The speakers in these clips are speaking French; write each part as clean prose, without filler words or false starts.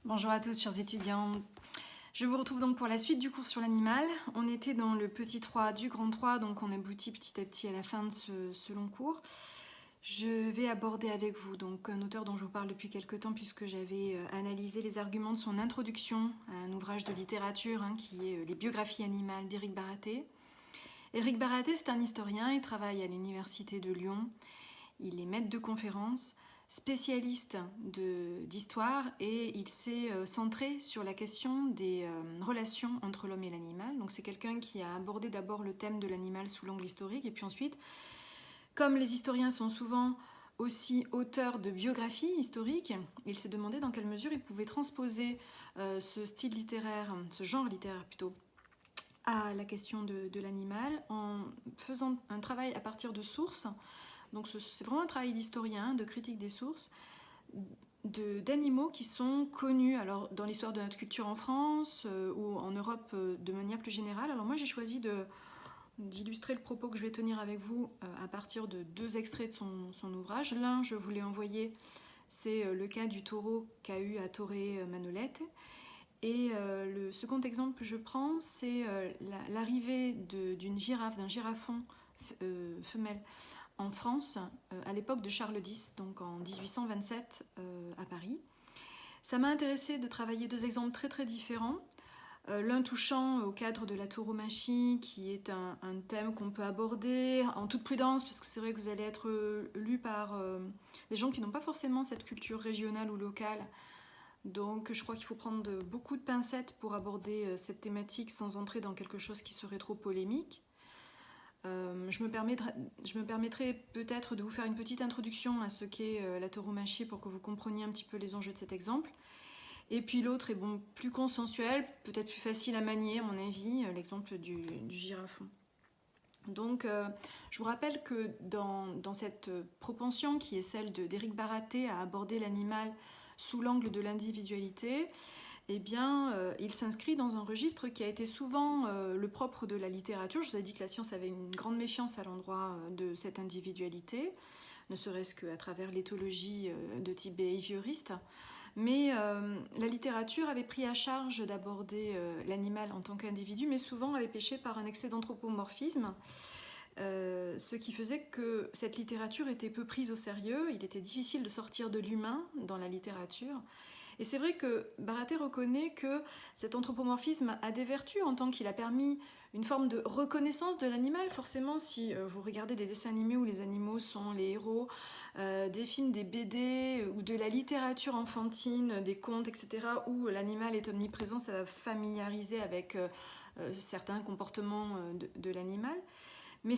Bonjour à tous, chers étudiants. Je vous retrouve donc pour la suite du cours sur l'animal. On était dans le petit 3 du grand 3, donc on aboutit petit à petit à la fin de ce long cours. Je vais aborder avec vous donc un auteur dont je vous parle depuis quelque temps puisque j'avais analysé les arguments de son introduction à un ouvrage de littérature qui est Les biographies animales d'Éric Baraté. Éric Baraté, c'est un historien, il travaille à l'université de Lyon, il est maître de conférences, spécialiste d'histoire et il s'est centré sur la question des relations entre l'homme et l'animal. Donc c'est quelqu'un qui a abordé d'abord le thème de l'animal sous l'angle historique et puis ensuite, comme les historiens sont souvent aussi auteurs de biographies historiques, il s'est demandé dans quelle mesure il pouvait transposer ce style littéraire, ce genre littéraire plutôt, à la question de l'animal en faisant un travail à partir de sources. Donc c'est vraiment un travail d'historien, de critique des sources, d'animaux qui sont connus alors dans l'histoire de notre culture en France ou en Europe de manière plus générale. Alors moi j'ai choisi d'illustrer le propos que je vais tenir avec vous à partir de deux extraits de son ouvrage. L'un, je vous l'ai envoyé, c'est le cas du taureau qu'a eu à Torre Manolete. Et le second exemple que je prends, c'est l'arrivée d'une girafe, d'un girafon femelle en France à l'époque de Charles X, donc en 1827 à Paris. Ça m'a intéressé de travailler deux exemples très très différents. L'un touchant au cadre de la tauromachie, qui est un thème qu'on peut aborder en toute prudence, parce que c'est vrai que vous allez être lu par des gens qui n'ont pas forcément cette culture régionale ou locale. Donc je crois qu'il faut prendre beaucoup de pincettes pour aborder cette thématique sans entrer dans quelque chose qui serait trop polémique. Je me permettrai peut-être de vous faire une petite introduction à ce qu'est la tauromachie pour que vous compreniez un petit peu les enjeux de cet exemple. Et puis l'autre est plus consensuel, peut-être plus facile à manier à mon avis, l'exemple du girafon. Donc je vous rappelle que dans cette propension qui est celle d'Éric Baraté à aborder l'animal sous l'angle de l'individualité, eh bien, il s'inscrit dans un registre qui a été souvent le propre de la littérature. Je vous ai dit que la science avait une grande méfiance à l'endroit de cette individualité, ne serait-ce qu'à travers l'éthologie de type behavioriste. Mais la littérature avait pris à charge d'aborder l'animal en tant qu'individu, mais souvent avait péché par un excès d'anthropomorphisme, ce qui faisait que cette littérature était peu prise au sérieux. Il était difficile de sortir de l'humain dans la littérature. Et c'est vrai que Baraté reconnaît que cet anthropomorphisme a des vertus en tant qu'il a permis une forme de reconnaissance de l'animal. Forcément, si vous regardez des dessins animés où les animaux sont les héros, des films, des BD ou de la littérature enfantine, des contes, etc., où l'animal est omniprésent, ça va familiariser avec certains comportements de l'animal. Mais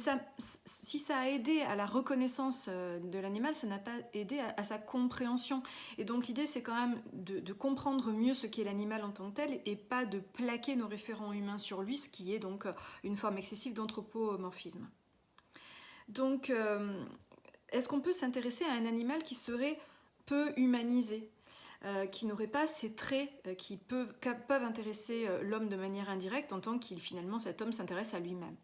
si ça a aidé à la reconnaissance de l'animal, ça n'a pas aidé à sa compréhension. Et donc l'idée, c'est quand même de comprendre mieux ce qu'est l'animal en tant que tel et pas de plaquer nos référents humains sur lui, ce qui est donc une forme excessive d'anthropomorphisme. Donc, est-ce qu'on peut s'intéresser à un animal qui serait peu humanisé, qui n'aurait pas ces traits qui peuvent intéresser l'homme de manière indirecte en tant qu'il finalement cet homme s'intéresse à lui-même?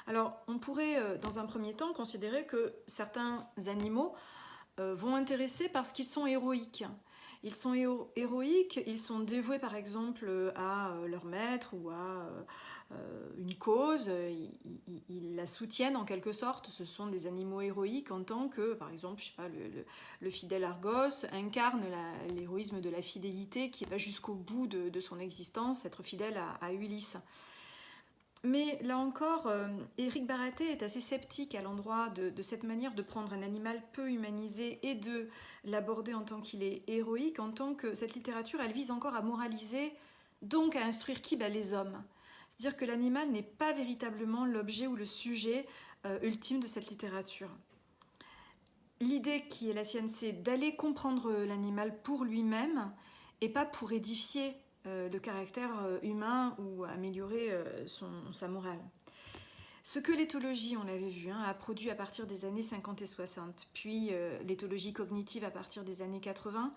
Alors, on pourrait, dans un premier temps, considérer que certains animaux vont intéresser parce qu'ils sont héroïques. Ils sont héroïques, ils sont dévoués par exemple à leur maître ou à une cause, ils la soutiennent en quelque sorte, ce sont des animaux héroïques en tant que, par exemple, je sais pas, le fidèle Argos incarne l'héroïsme de la fidélité qui va jusqu'au bout de son existence, être fidèle à Ulysse. Mais là encore, Éric Baraté est assez sceptique à l'endroit de cette manière de prendre un animal peu humanisé et de l'aborder en tant qu'il est héroïque, en tant que cette littérature, elle vise encore à moraliser, donc à instruire qui? Les hommes. C'est-à-dire que l'animal n'est pas véritablement l'objet ou le sujet ultime de cette littérature. L'idée qui est la sienne, c'est d'aller comprendre l'animal pour lui-même et pas pour édifier le caractère humain ou améliorer sa morale. Ce que l'éthologie, on l'avait vu, a produit à partir des années 50 et 60, puis l'éthologie cognitive à partir des années 80,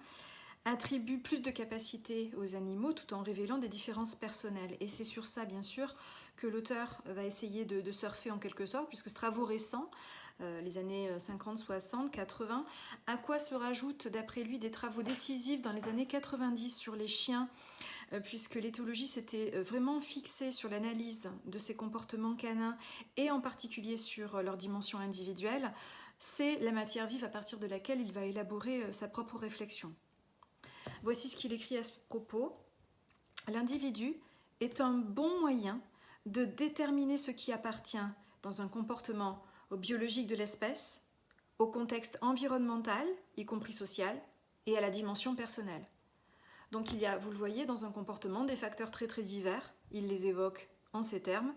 attribue plus de capacité aux animaux tout en révélant des différences personnelles. Et c'est sur ça, bien sûr, que l'auteur va essayer de surfer en quelque sorte, puisque ce travaux récents les années 50, 60, 80, à quoi se rajoutent d'après lui des travaux décisifs dans les années 90 sur les chiens, puisque l'éthologie s'était vraiment fixée sur l'analyse de ces comportements canins et en particulier sur leur dimension individuelle. C'est la matière vive à partir de laquelle il va élaborer sa propre réflexion. Voici ce qu'il écrit à ce propos. L'individu est un bon moyen de déterminer ce qui appartient dans un comportement au biologique de l'espèce, au contexte environnemental, y compris social, et à la dimension personnelle. Donc il y a, vous le voyez, dans un comportement des facteurs très très divers, il les évoque en ces termes,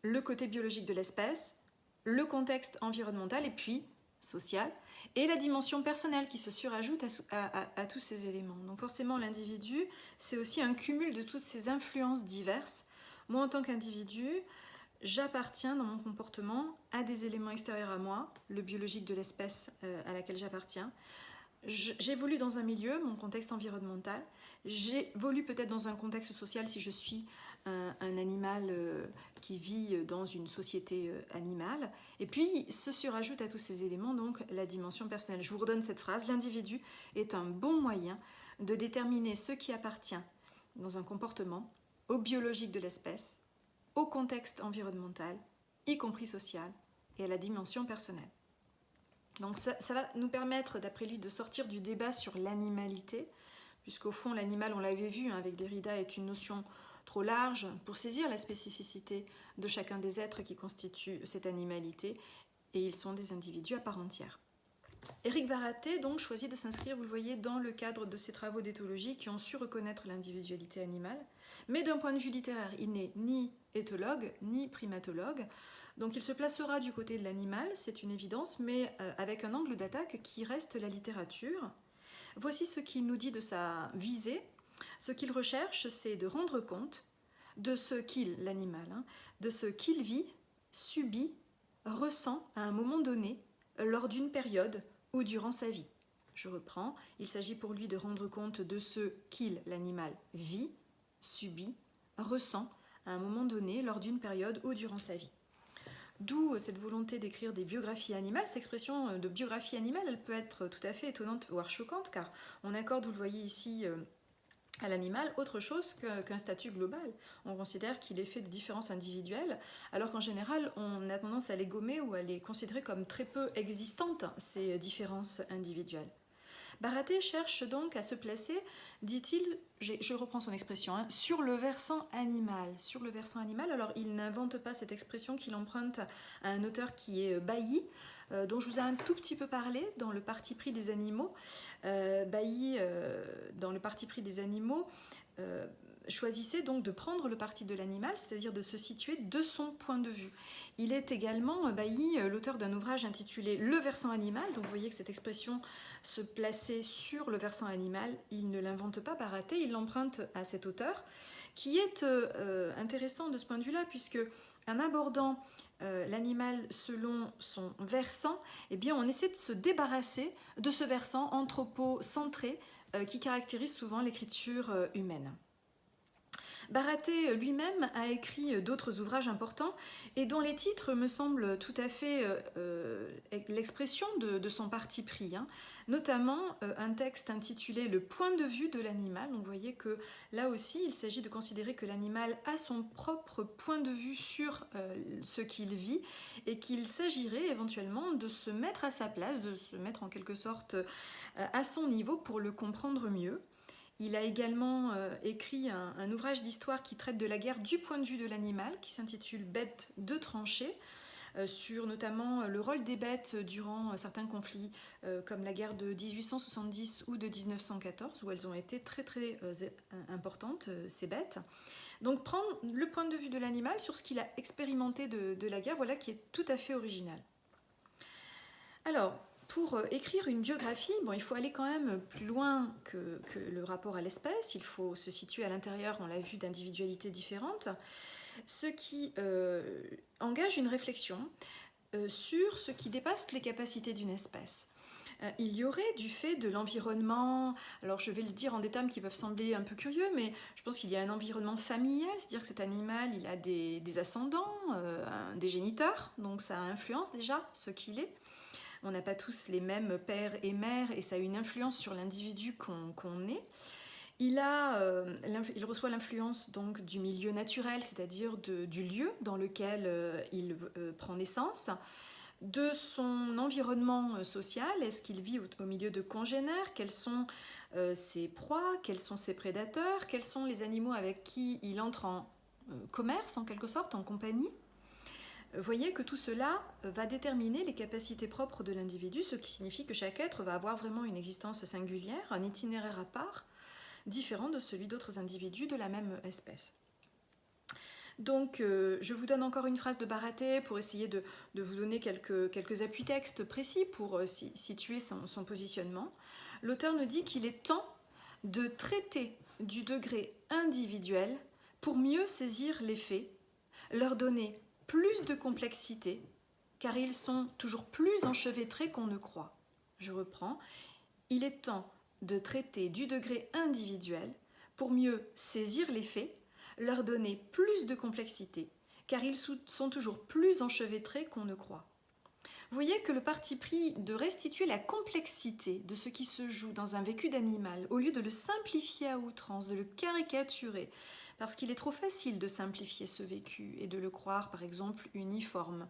le côté biologique de l'espèce, le contexte environnemental et puis social, et la dimension personnelle qui se surajoute à tous ces éléments. Donc forcément l'individu, c'est aussi un cumul de toutes ces influences diverses. Moi en tant qu'individu, j'appartiens dans mon comportement à des éléments extérieurs à moi, le biologique de l'espèce à laquelle j'appartiens. J'évolue dans un milieu, mon contexte environnemental, j'évolue peut-être dans un contexte social si je suis un animal qui vit dans une société animale, et puis se surajoute à tous ces éléments donc la dimension personnelle. Je vous redonne cette phrase, l'individu est un bon moyen de déterminer ce qui appartient dans un comportement au biologique de l'espèce, au contexte environnemental, y compris social, et à la dimension personnelle. Donc ça va nous permettre, d'après lui, de sortir du débat sur l'animalité, puisqu'au fond, l'animal, on l'avait vu avec Derrida, est une notion trop large pour saisir la spécificité de chacun des êtres qui constituent cette animalité, et ils sont des individus à part entière. Éric Baraté donc choisit de s'inscrire, vous le voyez, dans le cadre de ses travaux d'éthologie qui ont su reconnaître l'individualité animale, mais d'un point de vue littéraire, il n'est ni éthologue ni primatologue, donc il se placera du côté de l'animal, c'est une évidence, mais avec un angle d'attaque qui reste la littérature. Voici ce qu'il nous dit de sa visée. Ce qu'il recherche, c'est de rendre compte de ce l'animal, de ce qu'il vit, subit, ressent à un moment donné, lors d'une période ou durant sa vie. Je reprends, il s'agit pour lui de rendre compte de ce l'animal, vit, subit, ressent à un moment donné, lors d'une période ou durant sa vie. D'où cette volonté d'écrire des biographies animales. Cette expression de biographie animale, elle peut être tout à fait étonnante, voire choquante, car on accorde, vous le voyez ici, à l'animal autre chose qu'un statut global. On considère qu'il est fait de différences individuelles, alors qu'en général, on a tendance à les gommer ou à les considérer comme très peu existantes, ces différences individuelles. Baraté cherche donc à se placer, dit-il, je reprends son expression, sur le versant animal. Sur le versant animal, alors il n'invente pas cette expression qu'il emprunte à un auteur qui est Bailly, dont je vous ai un tout petit peu parlé dans le parti pris des animaux. Bailly, dans le parti pris des animaux, choisissait donc de prendre le parti de l'animal, c'est-à-dire de se situer de son point de vue. Il est également, Bailly, l'auteur d'un ouvrage intitulé « Le versant animal », donc vous voyez que cette expression se placer sur le versant animal, il ne l'invente pas Baraté, il l'emprunte à cet auteur, qui est intéressant de ce point de vue-là, puisque en abordant l'animal selon son versant, eh bien on essaie de se débarrasser de ce versant anthropocentré qui caractérise souvent l'écriture humaine. Baraté lui-même a écrit d'autres ouvrages importants et dont les titres me semblent tout à fait l'expression de son parti pris, notamment un texte intitulé « Le point de vue de l'animal ». Donc vous voyez que là aussi, il s'agit de considérer que l'animal a son propre point de vue sur ce qu'il vit et qu'il s'agirait éventuellement de se mettre à sa place, de se mettre en quelque sorte à son niveau pour le comprendre mieux. Il a également écrit un ouvrage d'histoire qui traite de la guerre du point de vue de l'animal, qui s'intitule « Bêtes de tranchée », sur notamment le rôle des bêtes durant certains conflits, comme la guerre de 1870 ou de 1914, où elles ont été très très importantes, ces bêtes. Donc prendre le point de vue de l'animal sur ce qu'il a expérimenté de la guerre, voilà qui est tout à fait original. Alors, pour écrire une biographie, il faut aller quand même plus loin que le rapport à l'espèce, il faut se situer à l'intérieur, on l'a vu, d'individualités différentes, ce qui engage une réflexion sur ce qui dépasse les capacités d'une espèce. Il y aurait du fait de l'environnement, alors je vais le dire en des termes qui peuvent sembler un peu curieux, mais je pense qu'il y a un environnement familial, c'est-à-dire que cet animal, il a des ascendants, des géniteurs, donc ça influence déjà ce qu'il est. On n'a pas tous les mêmes pères et mères, et ça a une influence sur l'individu qu'on est. Il reçoit l'influence donc du milieu naturel, c'est-à-dire du lieu dans lequel il prend naissance, de son environnement social. Est-ce qu'il vit au milieu de congénères? Quels sont ses proies? Quels sont ses prédateurs? Quels sont les animaux avec qui il entre en commerce, en quelque sorte, en compagnie? Voyez que tout cela va déterminer les capacités propres de l'individu, ce qui signifie que chaque être va avoir vraiment une existence singulière, un itinéraire à part, différent de celui d'autres individus de la même espèce. Donc, je vous donne encore une phrase de Bharate pour essayer de vous donner quelques appuis textes précis pour situer son positionnement. L'auteur nous dit qu'il est temps de traiter du degré individuel pour mieux saisir les faits, leur donner plus de complexité, car ils sont toujours plus enchevêtrés qu'on ne croit. Je reprends. Il est temps de traiter du degré individuel pour mieux saisir les faits, leur donner plus de complexité, car ils sont toujours plus enchevêtrés qu'on ne croit. Vous voyez que le parti pris de restituer la complexité de ce qui se joue dans un vécu d'animal, au lieu de le simplifier à outrance, de le caricaturer, parce qu'il est trop facile de simplifier ce vécu et de le croire, par exemple, uniforme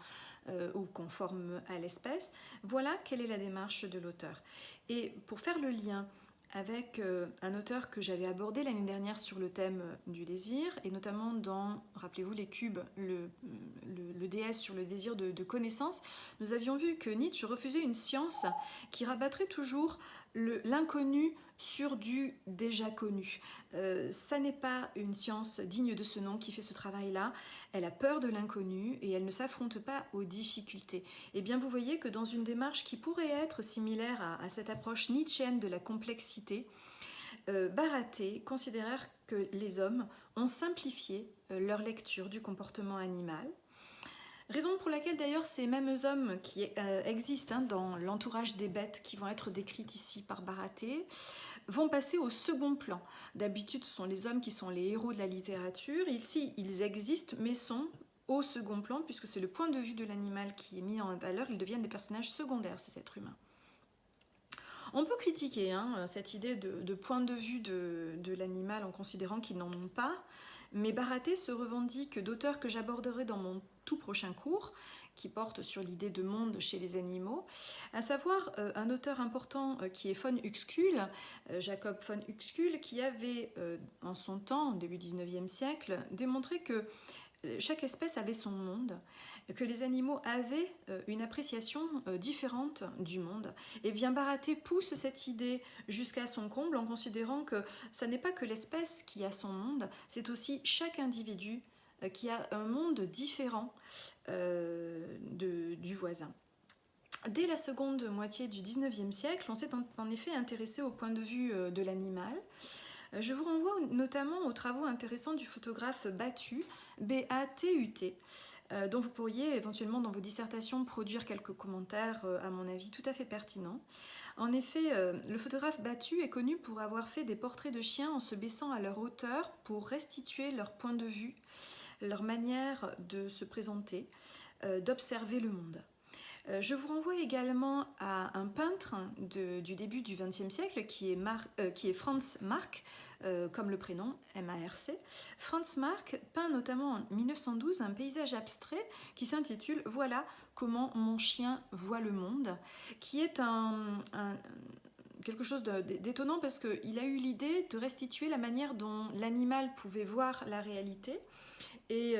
ou conforme à l'espèce, voilà quelle est la démarche de l'auteur. Et pour faire le lien avec un auteur que j'avais abordé l'année dernière sur le thème du désir, et notamment dans, rappelez-vous, les cubes, le DS sur le désir de connaissance, nous avions vu que Nietzsche refusait une science qui rabattrait toujours l'inconnu sur du déjà connu. Ça n'est pas une science digne de ce nom qui fait ce travail-là. Elle a peur de l'inconnu et elle ne s'affronte pas aux difficultés. Et bien vous voyez que dans une démarche qui pourrait être similaire à cette approche nietzschéenne de la complexité, Bharate considère que les hommes ont simplifié leur lecture du comportement animal. Raison pour laquelle d'ailleurs ces mêmes hommes qui existent dans l'entourage des bêtes qui vont être décrites ici par Bharate vont passer au second plan. D'habitude, ce sont les hommes qui sont les héros de la littérature. Ici, ils existent, mais sont au second plan, puisque c'est le point de vue de l'animal qui est mis en valeur. Ils deviennent des personnages secondaires, ces êtres humains. On peut critiquer cette idée de point de vue de l'animal en considérant qu'ils n'en ont pas, mais Bharate se revendique d'auteur que j'aborderai dans mon tout prochain cours, qui porte sur l'idée de monde chez les animaux, à savoir un auteur important qui est von Uexküll, Jacob von Uexküll, qui avait en son temps, au début du 19e siècle, démontré que chaque espèce avait son monde, que les animaux avaient une appréciation différente du monde. Et bien Bharate pousse cette idée jusqu'à son comble en considérant que ça n'est pas que l'espèce qui a son monde, c'est aussi chaque individu qui a un monde différent du voisin. Dès la seconde moitié du 19e siècle, on s'est en effet intéressé au point de vue de l'animal. Je vous renvoie notamment aux travaux intéressants du photographe Batut, B-A-T-U-T, dont vous pourriez éventuellement dans vos dissertations produire quelques commentaires, à mon avis, tout à fait pertinents. En effet, le photographe Batut est connu pour avoir fait des portraits de chiens en se baissant à leur hauteur pour restituer leur point de vue, leur manière de se présenter, d'observer le monde. Je vous renvoie également à un peintre du début du XXe siècle qui est Franz Marc, comme le prénom, M-A-R-C. Franz Marc peint notamment en 1912 un paysage abstrait qui s'intitule « Voilà comment mon chien voit le monde », qui est quelque chose d'étonnant parce qu'il a eu l'idée de restituer la manière dont l'animal pouvait voir la réalité et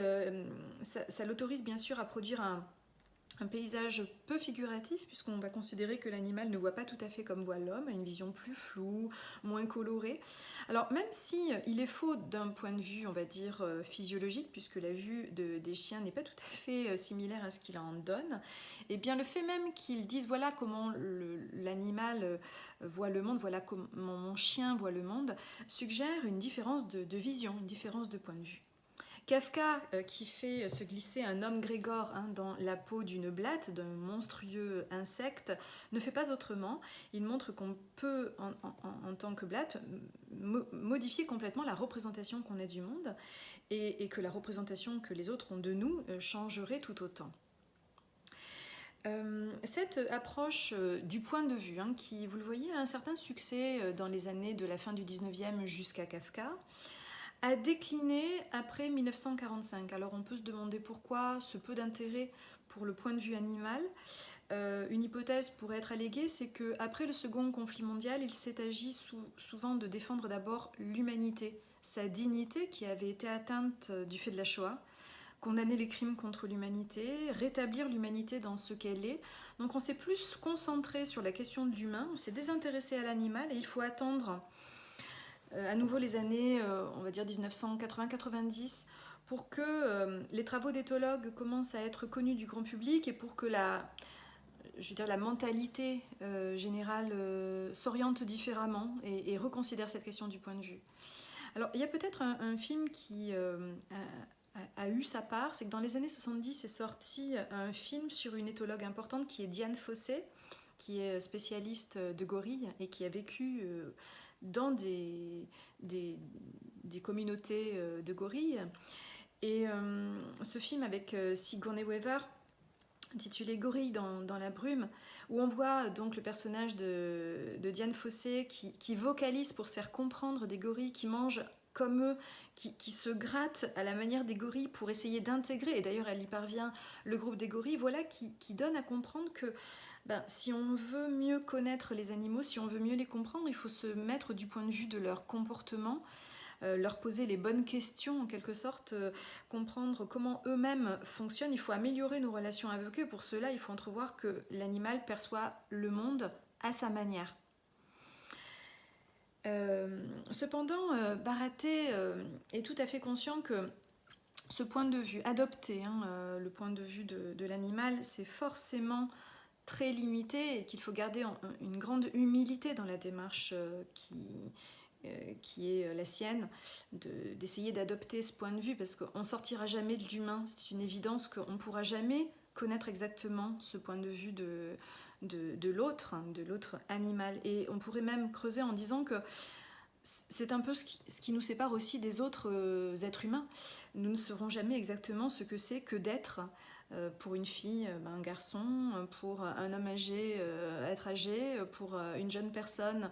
ça l'autorise bien sûr à produire un paysage peu figuratif puisqu'on va considérer que l'animal ne voit pas tout à fait comme voit l'homme, a une vision plus floue, moins colorée. Alors même si il est faux d'un point de vue, on va dire, physiologique, puisque la vue des chiens n'est pas tout à fait similaire à ce qu'il en donne, et bien le fait même qu'ils disent voilà comment l'animal voit le monde, voilà comment mon chien voit le monde, suggère une différence de vision, une différence de point de vue. Kafka, qui fait se glisser un homme Grégor dans la peau d'une blatte, d'un monstrueux insecte, ne fait pas autrement. Il montre qu'on peut, en tant que blatte, modifier complètement la représentation qu'on a du monde et que la représentation que les autres ont de nous changerait tout autant. Cette approche du point de vue, qui, vous le voyez, a un certain succès dans les années de la fin du 19e jusqu'à Kafka, a décliné après 1945. Alors on peut se demander pourquoi ce peu d'intérêt pour le point de vue animal. Une hypothèse pourrait être alléguée, c'est qu'après le second conflit mondial, il s'est agi souvent de défendre d'abord l'humanité, sa dignité qui avait été atteinte du fait de la Shoah, condamner les crimes contre l'humanité, rétablir l'humanité dans ce qu'elle est. Donc on s'est plus concentré sur la question de l'humain, on s'est désintéressé à l'animal et il faut attendre à nouveau les années, on va dire 1980-90, pour que les travaux d'éthologues commencent à être connus du grand public et pour que la mentalité générale s'oriente différemment et reconsidère cette question du point de vue. Alors il y a peut-être un film qui a eu sa part, c'est que dans les années 70 est sorti un film sur une éthologue importante qui est Diane Fossé, qui est spécialiste de gorilles et qui a vécu dans des communautés de gorilles. Et ce film avec Sigourney Weaver, intitulé Gorille dans la brume, où on voit donc le personnage de Diane Fossé qui vocalise pour se faire comprendre des gorilles qui mangent comme eux, qui se grattent à la manière des gorilles pour essayer d'intégrer, et d'ailleurs elle y parvient, le groupe des gorilles, voilà, qui donne à comprendre que si on veut mieux connaître les animaux, si on veut mieux les comprendre, il faut se mettre du point de vue de leur comportement, leur poser les bonnes questions en quelque sorte, comprendre comment eux-mêmes fonctionnent. Il faut améliorer nos relations avec eux. Pour cela, il faut entrevoir que l'animal perçoit le monde à sa manière. Cependant, Baraté est tout à fait conscient que ce point de vue adopté, le point de vue de l'animal, c'est forcément très limité et qu'il faut garder une grande humilité dans la démarche qui est la sienne, d'essayer d'adopter ce point de vue, parce qu'on ne sortira jamais de l'humain. C'est une évidence qu'on ne pourra jamais connaître exactement ce point de vue de l'autre animal. Et on pourrait même creuser en disant que c'est un peu ce qui nous sépare aussi des autres êtres humains. Nous ne saurons jamais exactement ce que c'est que d'être, pour une fille, un garçon, pour un homme âgé, être âgé, pour une jeune personne,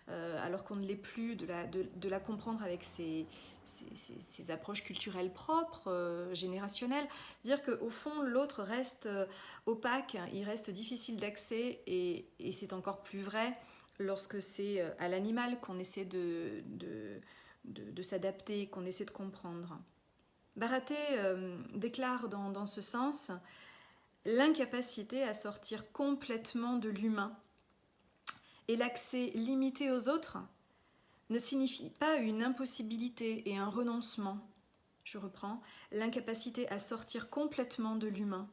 alors qu'on ne l'est plus, de la comprendre avec ses approches culturelles propres, générationnelles. C'est-à-dire qu'au fond, l'autre reste opaque, il reste difficile d'accès, et c'est encore plus vrai lorsque c'est à l'animal qu'on essaie de s'adapter, qu'on essaie de comprendre. Baraté déclare dans ce sens l'incapacité à sortir complètement de l'humain et l'accès limité aux autres ne signifie pas une impossibilité et un renoncement. Je reprends, l'incapacité à sortir complètement de l'humain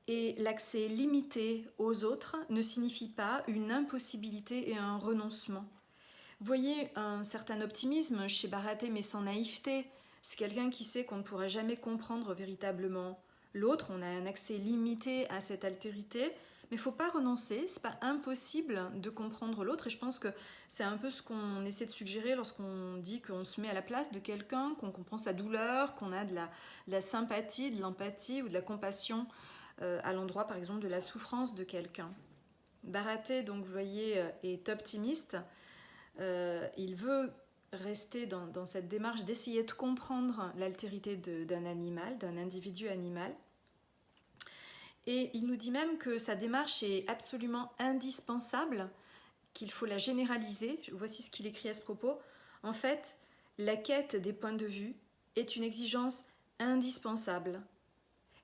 et l'accès limité aux autres ne signifie pas une impossibilité et un renoncement. Vous voyez un certain optimisme chez Baraté, mais sans naïveté. C'est quelqu'un qui sait qu'on ne pourra jamais comprendre véritablement l'autre. On a un accès limité à cette altérité, mais il ne faut pas renoncer. Ce n'est pas impossible de comprendre l'autre. Et je pense que c'est un peu ce qu'on essaie de suggérer lorsqu'on dit qu'on se met à la place de quelqu'un, qu'on comprend sa douleur, qu'on a de la sympathie, de l'empathie ou de la compassion à l'endroit, par exemple, de la souffrance de quelqu'un. Baraté, donc, vous voyez, est optimiste. Il veut rester dans cette démarche d'essayer de comprendre l'altérité d'un animal, d'un individu animal. Et il nous dit même que sa démarche est absolument indispensable, qu'il faut la généraliser. Voici ce qu'il écrit à ce propos. En fait, la quête des points de vue est une exigence indispensable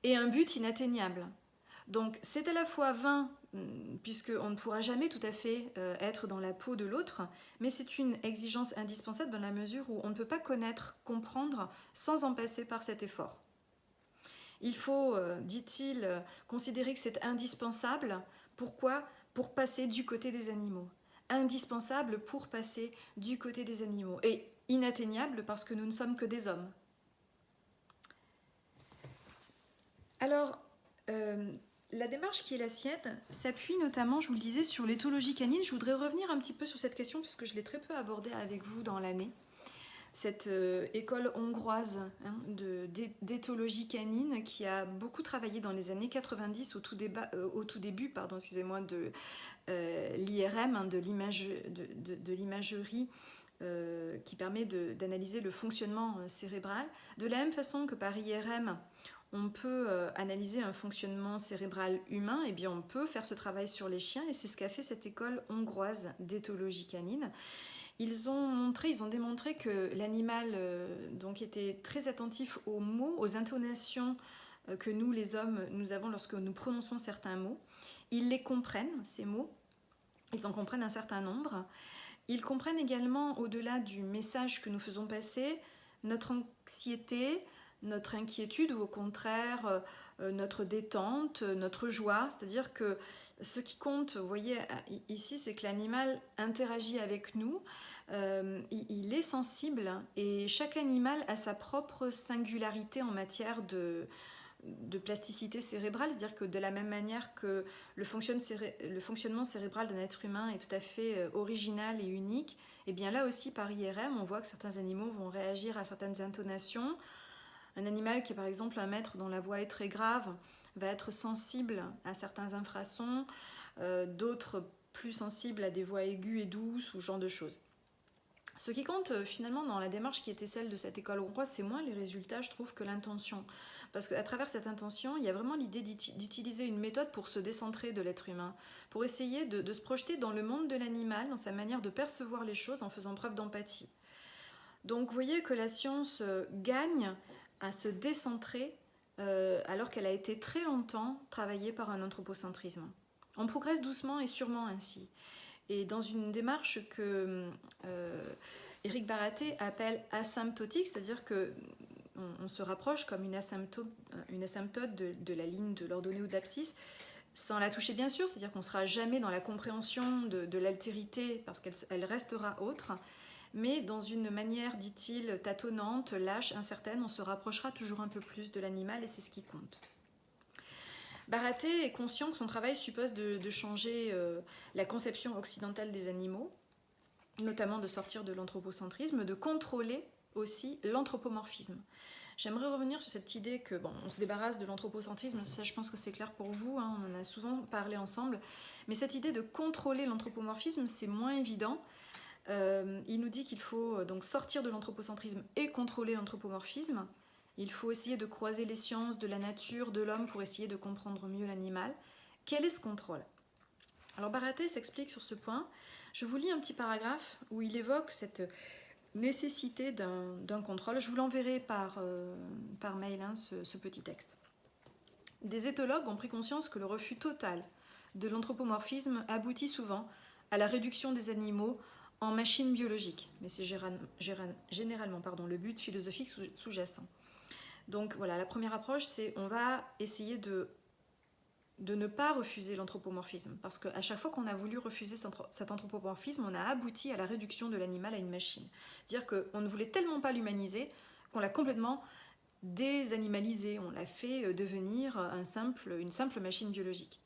et un but inatteignable. Donc c'est à la fois vain, puisqu'on ne pourra jamais tout à fait être dans la peau de l'autre, mais c'est une exigence indispensable dans la mesure où on ne peut pas connaître, comprendre, sans en passer par cet effort. Il faut, dit-il, considérer que c'est indispensable. Pourquoi ? Pour passer du côté des animaux. Indispensable pour passer du côté des animaux. Et inatteignable parce que nous ne sommes que des hommes. Alors, la démarche qui est la sienne s'appuie notamment, je vous le disais, sur l'éthologie canine. Je voudrais revenir un petit peu sur cette question puisque je l'ai très peu abordée avec vous dans l'année. Cette école hongroise d'éthologie canine qui a beaucoup travaillé dans les années 90 au tout début de l'IRM, de l'imagerie qui permet d'analyser le fonctionnement cérébral. De la même façon que par IRM, on peut analyser un fonctionnement cérébral humain, et bien on peut faire ce travail sur les chiens, et c'est ce qu'a fait cette école hongroise d'éthologie canine. Ils ont démontré que l'animal donc était très attentif aux mots, aux intonations que nous, les hommes, nous avons lorsque nous prononçons certains mots. Ils les comprennent, ces mots. Ils en comprennent un certain nombre. Ils comprennent également, au-delà du message que nous faisons passer, notre anxiété, notre inquiétude ou au contraire notre détente, notre joie. C'est-à-dire que ce qui compte, vous voyez ici, c'est que l'animal interagit avec nous, il est sensible et chaque animal a sa propre singularité en matière de plasticité cérébrale, c'est-à-dire que de la même manière que le fonctionnement cérébral d'un être humain est tout à fait original et unique, et bien là aussi par IRM, on voit que certains animaux vont réagir à certaines intonations. Un animal qui est par exemple un maître dont la voix est très grave va être sensible à certains infrasons, d'autres plus sensibles à des voix aiguës et douces ou ce genre de choses. Ce qui compte finalement dans la démarche qui était celle de cette école hongroise, c'est moins les résultats, je trouve, que l'intention. Parce qu'à travers cette intention, il y a vraiment l'idée d'utiliser une méthode pour se décentrer de l'être humain, pour essayer de se projeter dans le monde de l'animal, dans sa manière de percevoir les choses en faisant preuve d'empathie. Donc vous voyez que la science gagne à se décentrer alors qu'elle a été très longtemps travaillée par un anthropocentrisme. On progresse doucement et sûrement ainsi. Et dans une démarche que Éric Baraté appelle asymptotique, c'est-à-dire que on se rapproche comme une asymptote de la ligne de l'ordonnée ou de l'abscisse, sans la toucher bien sûr, c'est-à-dire qu'on ne sera jamais dans la compréhension de l'altérité parce qu'elle restera autre, mais dans une manière, dit-il, tâtonnante, lâche, incertaine, on se rapprochera toujours un peu plus de l'animal et c'est ce qui compte. Baraté est conscient que son travail suppose de changer la conception occidentale des animaux, notamment de sortir de l'anthropocentrisme, de contrôler aussi l'anthropomorphisme. J'aimerais revenir sur cette idée que, bon, on se débarrasse de l'anthropocentrisme, ça je pense que c'est clair pour vous, hein, on en a souvent parlé ensemble, mais cette idée de contrôler l'anthropomorphisme, c'est moins évident. Il nous dit qu'il faut donc sortir de l'anthropocentrisme et contrôler l'anthropomorphisme. Il faut essayer de croiser les sciences de la nature, de l'homme pour essayer de comprendre mieux l'animal. Quel est ce contrôle? Alors Baraté s'explique sur ce point. Je vous lis un petit paragraphe où il évoque cette nécessité d'un contrôle. Je vous l'enverrai par mail, hein, ce petit texte. Des éthologues ont pris conscience que le refus total de l'anthropomorphisme aboutit souvent à la réduction des animaux en machines biologiques. Mais c'est généralement le but philosophique sous-jacent. Donc voilà, la première approche, c'est on va essayer de ne pas refuser l'anthropomorphisme. Parce qu'à chaque fois qu'on a voulu refuser cet anthropomorphisme, on a abouti à la réduction de l'animal à une machine. C'est-à-dire qu'on ne voulait tellement pas l'humaniser qu'on l'a complètement désanimalisé. On l'a fait devenir une simple machine biologique.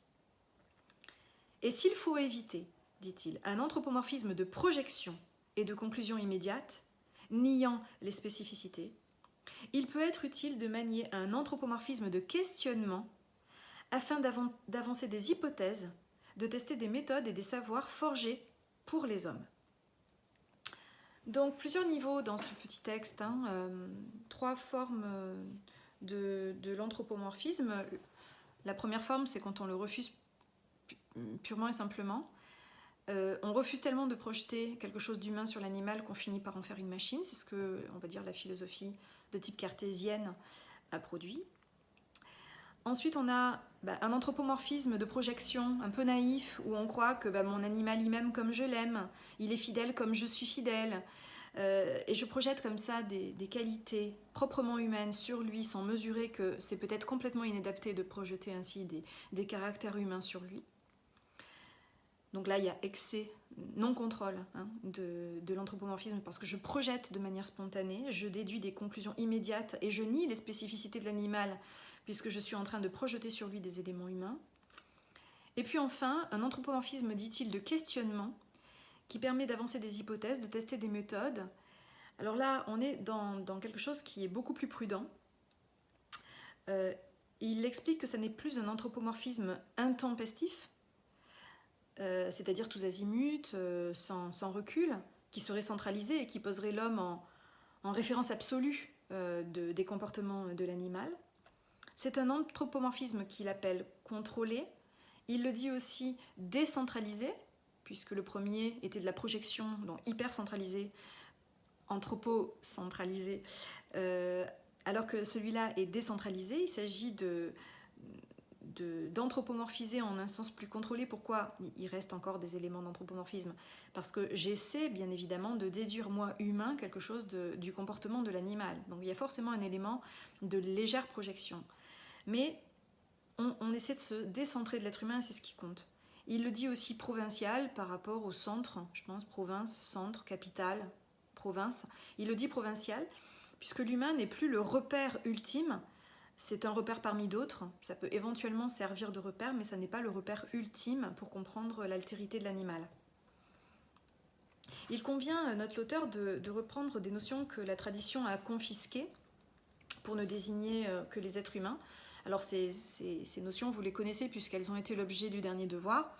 Et s'il faut éviter, dit-il, un anthropomorphisme de projection et de conclusion immédiate, niant les spécificités, il peut être utile de manier un anthropomorphisme de questionnement afin d'avancer des hypothèses, de tester des méthodes et des savoirs forgés pour les hommes. Donc plusieurs niveaux dans ce petit texte, hein, 3 formes de l'anthropomorphisme. La première forme, c'est quand on le refuse purement et simplement. On refuse tellement de projeter quelque chose d'humain sur l'animal qu'on finit par en faire une machine. C'est ce que, on va dire, la philosophie de type cartésienne a produit. Ensuite, on a un anthropomorphisme de projection un peu naïf, où on croit que mon animal il m'aime comme je l'aime, il est fidèle comme je suis fidèle, et je projette comme ça des qualités proprement humaines sur lui, sans mesurer que c'est peut-être complètement inadapté de projeter ainsi des caractères humains sur lui. Donc là, il y a excès non-contrôle de l'anthropomorphisme, parce que je projette de manière spontanée, je déduis des conclusions immédiates et je nie les spécificités de l'animal, puisque je suis en train de projeter sur lui des éléments humains. Et puis enfin, un anthropomorphisme, dit-il, de questionnement, qui permet d'avancer des hypothèses, de tester des méthodes. Alors là, on est dans quelque chose qui est beaucoup plus prudent. Il explique que ça n'est plus un anthropomorphisme intempestif, c'est-à-dire tous azimuts, sans recul, qui serait centralisé et qui poserait l'homme en référence absolue des comportements de l'animal. C'est un anthropomorphisme qu'il appelle contrôlé. Il le dit aussi décentralisé, puisque le premier était de la projection, donc hyper centralisé, anthropocentralisé, alors que celui-là est décentralisé. Il s'agit d'anthropomorphiser en un sens plus contrôlé. Pourquoi il reste encore des éléments d'anthropomorphisme? Parce que j'essaie bien évidemment de déduire, moi humain, quelque chose du comportement de l'animal. Donc il y a forcément un élément de légère projection. Mais on essaie de se décentrer de l'être humain et c'est ce qui compte. Il le dit aussi provincial par rapport au centre, je pense, province, centre, capitale, province. Il le dit provincial, puisque l'humain n'est plus le repère ultime. C'est un repère parmi d'autres, ça peut éventuellement servir de repère, mais ça n'est pas le repère ultime pour comprendre l'altérité de l'animal. Il convient, note l'auteur, de reprendre des notions que la tradition a confisquées pour ne désigner que les êtres humains. Alors ces notions, vous les connaissez puisqu'elles ont été l'objet du dernier devoir.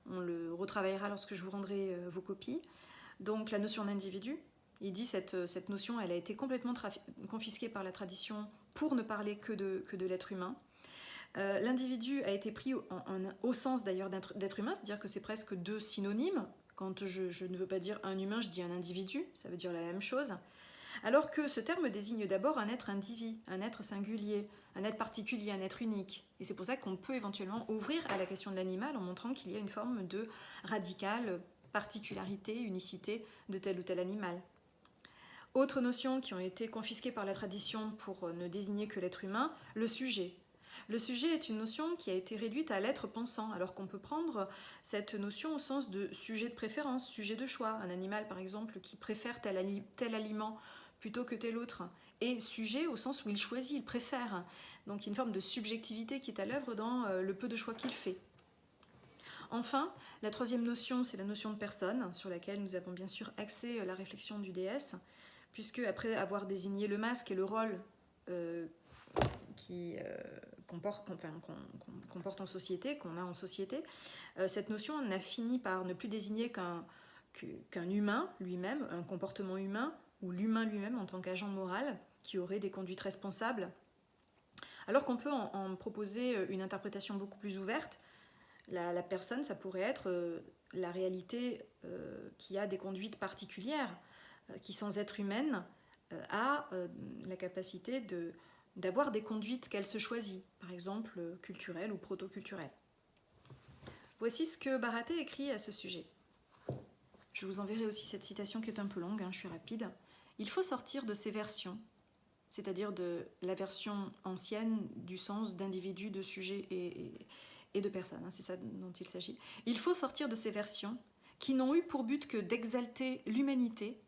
On le retravaillera lorsque je vous rendrai vos copies. Donc la notion d'individu, il dit cette notion, elle a été complètement confisquée par la tradition pour ne parler que de l'être humain. L'individu a été pris au sens d'ailleurs d'être humain, c'est-à-dire que c'est presque deux synonymes. Quand je ne veux pas dire un humain, je dis un individu, ça veut dire la même chose. Alors que ce terme désigne d'abord un être individu, un être singulier, un être particulier, un être unique. Et c'est pour ça qu'on peut éventuellement ouvrir à la question de l'animal en montrant qu'il y a une forme de radicale particularité, unicité de tel ou tel animal. Autres notions qui ont été confisquées par la tradition pour ne désigner que l'être humain, le sujet. Le sujet est une notion qui a été réduite à l'être pensant, alors qu'on peut prendre cette notion au sens de sujet de préférence, sujet de choix. Un animal, par exemple, qui préfère tel aliment plutôt que tel autre. Et sujet au sens où il choisit, il préfère. Donc il y a une forme de subjectivité qui est à l'œuvre dans le peu de choix qu'il fait. Enfin, la troisième notion, c'est la notion de personne, sur laquelle nous avons bien sûr axé la réflexion du DS, puisque après avoir désigné le masque et le rôle qu'on porte en société, qu'on a en société, cette notion n'a fini par ne plus désigner qu'un humain lui-même, un comportement humain, ou l'humain lui-même en tant qu'agent moral qui aurait des conduites responsables, alors qu'on peut en proposer une interprétation beaucoup plus ouverte. La personne, ça pourrait être la réalité qui a des conduites particulières, qui sans être humaine a la capacité d'avoir des conduites qu'elle se choisit, par exemple culturelles ou proto-culturelles. Voici ce que Bharata écrit à ce sujet. Je vous enverrai aussi cette citation qui est un peu longue, je suis rapide. Il faut sortir de ces versions, c'est-à-dire de la version ancienne du sens d'individu, de sujet et de personne, c'est ça dont il s'agit. Il faut sortir de ces versions qui n'ont eu pour but que d'exalter l'humanité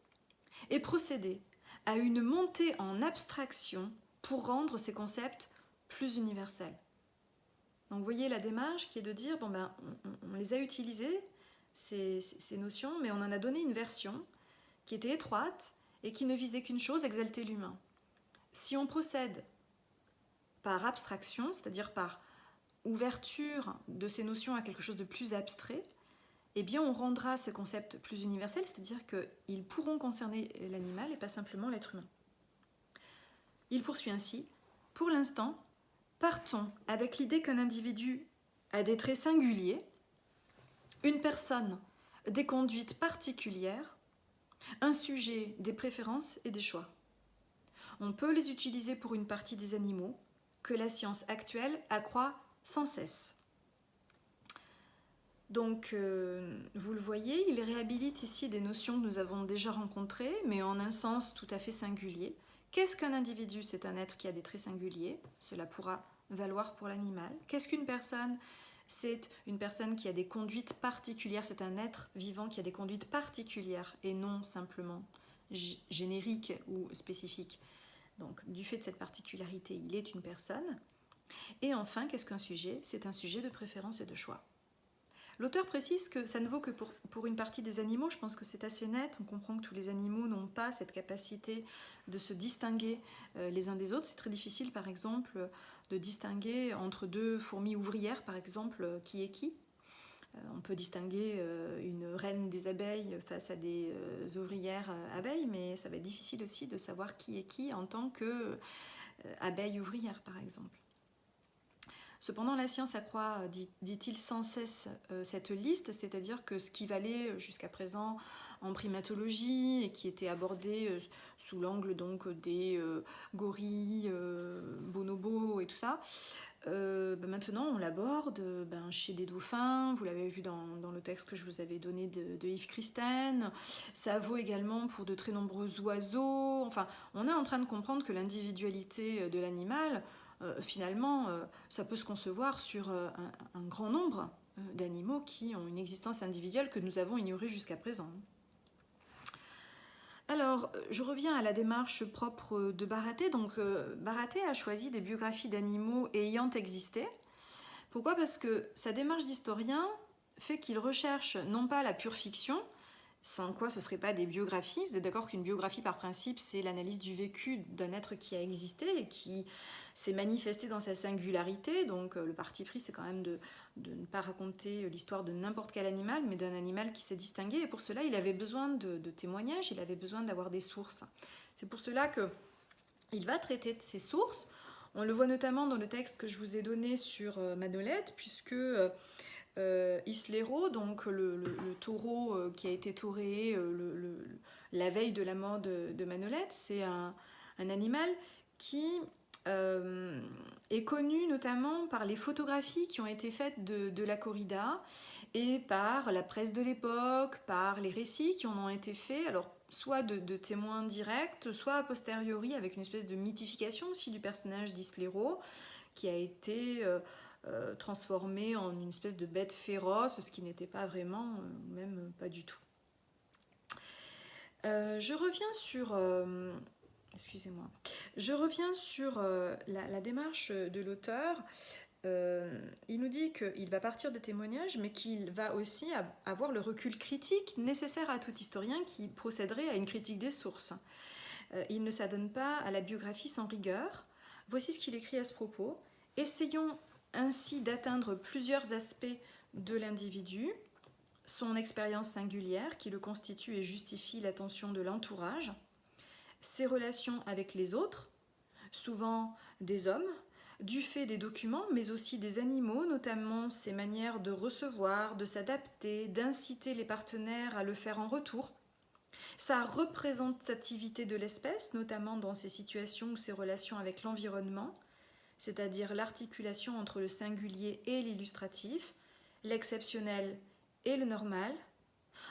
et procéder à une montée en abstraction pour rendre ces concepts plus universels. Donc vous voyez la démarche qui est de dire, on les a utilisées, ces notions, mais on en a donné une version qui était étroite et qui ne visait qu'une chose, exalter l'humain. Si on procède par abstraction, c'est-à-dire par ouverture de ces notions à quelque chose de plus abstrait, eh bien on rendra ces concepts plus universels, c'est-à-dire qu'ils pourront concerner l'animal et pas simplement l'être humain. Il poursuit ainsi, pour l'instant, partons avec l'idée qu'un individu a des traits singuliers, une personne des conduites particulières, un sujet des préférences et des choix. On peut les utiliser pour une partie des animaux que la science actuelle accroît sans cesse. Donc, vous le voyez, il réhabilite ici des notions que nous avons déjà rencontrées, mais en un sens tout à fait singulier. Qu'est-ce qu'un individu? C'est un être qui a des traits singuliers, cela pourra valoir pour l'animal. Qu'est-ce qu'une personne? c'est une personne qui a des conduites particulières, c'est un être vivant qui a des conduites particulières et non simplement génériques ou spécifiques. Donc, du fait de cette particularité, il est une personne. Et enfin, qu'est-ce qu'un sujet? C'est un sujet de préférence et de choix. L'auteur précise que ça ne vaut que pour une partie des animaux, je pense que c'est assez net, on comprend que tous les animaux n'ont pas cette capacité de se distinguer les uns des autres. C'est très difficile par exemple de distinguer entre deux fourmis ouvrières par exemple qui est qui. On peut distinguer une reine des abeilles face à des ouvrières abeilles, mais ça va être difficile aussi de savoir qui est qui en tant que abeille ouvrière par exemple. Cependant, la science accroît, dit-il, sans cesse cette liste, c'est-à-dire que ce qui valait jusqu'à présent en primatologie et qui était abordé sous l'angle donc des gorilles, bonobos et tout ça, maintenant on l'aborde chez des dauphins, vous l'avez vu dans le texte que je vous avais donné de Yves Christen, ça vaut également pour de très nombreux oiseaux, enfin on est en train de comprendre que l'individualité de l'animal, finalement, ça peut se concevoir sur un grand nombre d'animaux qui ont une existence individuelle que nous avons ignorée jusqu'à présent. Alors, je reviens à la démarche propre de Baraté. Donc, Baraté a choisi des biographies d'animaux ayant existé. Pourquoi? Parce que sa démarche d'historien fait qu'il recherche non pas la pure fiction, sans quoi ce ne serait pas des biographies. Vous êtes d'accord qu'une biographie, par principe, c'est l'analyse du vécu d'un être qui a existé et qui s'est manifesté dans sa singularité. Donc le parti pris, c'est quand même de ne pas raconter l'histoire de n'importe quel animal, mais d'un animal qui s'est distingué. Et pour cela, il avait besoin de témoignages, il avait besoin d'avoir des sources. C'est pour cela qu'il va traiter de ces sources. On le voit notamment dans le texte que je vous ai donné sur Manolette, puisque... Islero, donc le taureau qui a été toréé la veille de la mort de Manolette, c'est un animal qui est connu notamment par les photographies qui ont été faites de la corrida et par la presse de l'époque, par les récits qui en ont été faits, alors soit de témoins directs, soit a posteriori avec une espèce de mythification aussi du personnage d'Islero qui a été... transformé en une espèce de bête féroce, ce qui n'était pas vraiment, même pas du tout. Je reviens sur, excusez-moi, je reviens sur la démarche de l'auteur. Il nous dit qu'il va partir de témoignages, mais qu'il va aussi avoir le recul critique nécessaire à tout historien qui procéderait à une critique des sources. Il ne s'adonne pas à la biographie sans rigueur. Voici ce qu'il écrit à ce propos. Essayons ainsi d'atteindre plusieurs aspects de l'individu, son expérience singulière qui le constitue et justifie l'attention de l'entourage, ses relations avec les autres, souvent des hommes, du fait des documents, mais aussi des animaux, notamment ses manières de recevoir, de s'adapter, d'inciter les partenaires à le faire en retour, sa représentativité de l'espèce, notamment dans ses situations ou ses relations avec l'environnement, c'est-à-dire l'articulation entre le singulier et l'illustratif, l'exceptionnel et le normal.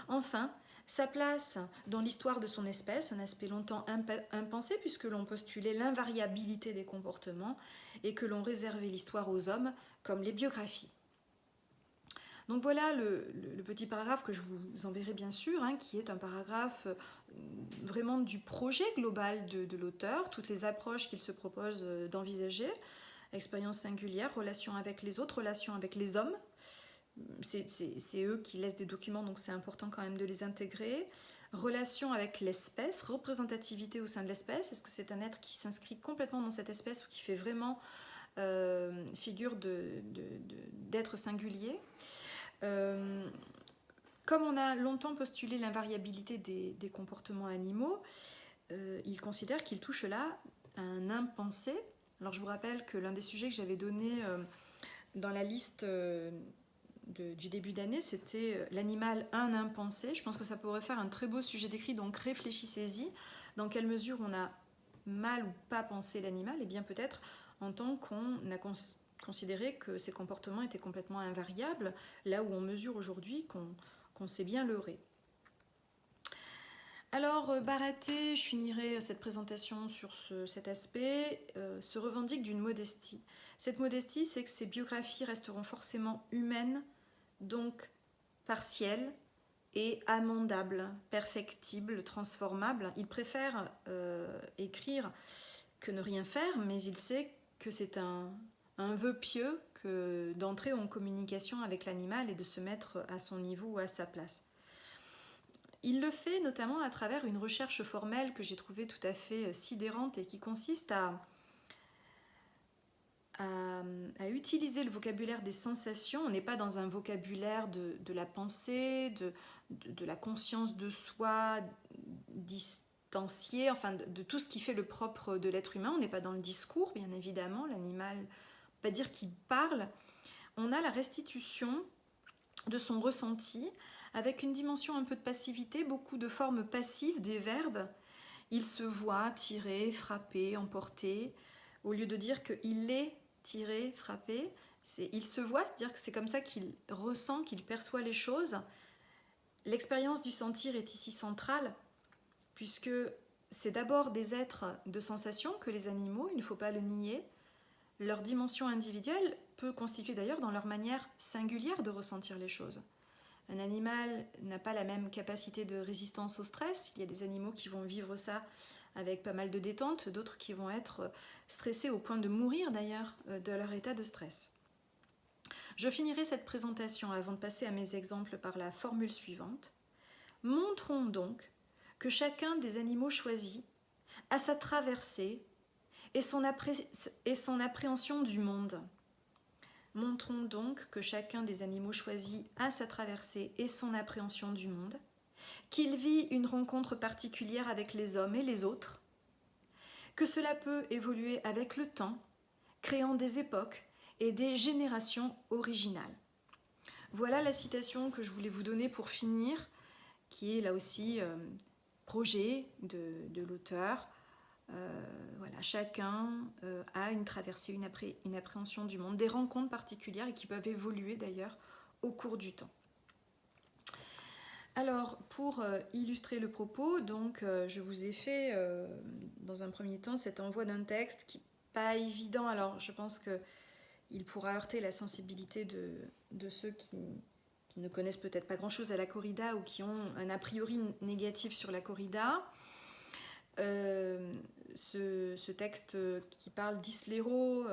Enfin, sa place dans l'histoire de son espèce, un aspect longtemps impensé puisque l'on postulait l'invariabilité des comportements et que l'on réservait l'histoire aux hommes comme les biographies. Donc voilà le petit paragraphe que je vous enverrai bien sûr, qui est un paragraphe vraiment du projet global de l'auteur, toutes les approches qu'il se propose d'envisager, expérience singulière, relation avec les autres, relation avec les hommes. C'est eux qui laissent des documents, donc c'est important quand même de les intégrer. Relation avec l'espèce, représentativité au sein de l'espèce, est-ce que c'est un être qui s'inscrit complètement dans cette espèce ou qui fait vraiment figure d'être singulier? Comme on a longtemps postulé l'invariabilité des comportements animaux, il considère qu'il touche là à un impensé. Alors je vous rappelle que l'un des sujets que j'avais donné dans la liste du début d'année, c'était l'animal un impensé. Je pense que ça pourrait faire un très beau sujet d'écrit, donc réfléchissez-y. Dans quelle mesure on a mal ou pas pensé l'animal? Et bien peut-être en tant qu'on a considéré que ses comportements étaient complètement invariables, là où on mesure aujourd'hui qu'on s'est bien leurré. Alors, Bharaté, je finirai cette présentation sur cet aspect, se revendique d'une modestie. Cette modestie, c'est que ses biographies resteront forcément humaines, donc partielles et amendables, perfectibles, transformables. Il préfère écrire que ne rien faire, mais il sait que c'est un vœu pieux que d'entrer en communication avec l'animal et de se mettre à son niveau ou à sa place. Il le fait notamment à travers une recherche formelle que j'ai trouvée tout à fait sidérante et qui consiste à utiliser le vocabulaire des sensations. On n'est pas dans un vocabulaire de la pensée, de la conscience de soi distanciée, enfin de tout ce qui fait le propre de l'être humain. On n'est pas dans le discours, bien évidemment. L'animal, on ne peut pas dire qu'il parle. On a la restitution de son ressenti, avec une dimension un peu de passivité, beaucoup de formes passives des verbes. Il se voit tirer, frapper, emporter, au lieu de dire qu'il est tiré, frappé. Il se voit, c'est-à-dire que c'est comme ça qu'il ressent, qu'il perçoit les choses. L'expérience du sentir est ici centrale, puisque c'est d'abord des êtres de sensation que les animaux, il ne faut pas le nier. Leur dimension individuelle peut constituer d'ailleurs dans leur manière singulière de ressentir les choses. Un animal n'a pas la même capacité de résistance au stress. Il y a des animaux qui vont vivre ça avec pas mal de détente, d'autres qui vont être stressés au point de mourir d'ailleurs de leur état de stress. Je finirai cette présentation avant de passer à mes exemples par la formule suivante. Montrons donc que chacun des animaux choisis a sa traversée et son appréhension du monde. Montrons donc que chacun des animaux choisis a sa traversée et son appréhension du monde, qu'il vit une rencontre particulière avec les hommes et les autres, que cela peut évoluer avec le temps, créant des époques et des générations originales. Voilà la citation que je voulais vous donner pour finir, qui est là aussi projet de l'auteur. Voilà, chacun a une traversée, une appréhension du monde, des rencontres particulières et qui peuvent évoluer d'ailleurs au cours du temps. Alors, pour illustrer le propos, donc, je vous ai fait dans un premier temps cet envoi d'un texte qui n'est pas évident. Alors, je pense qu'il pourra heurter la sensibilité de ceux qui ne connaissent peut-être pas grand-chose à la corrida ou qui ont un a priori négatif sur la corrida. Ce texte qui parle d'Islero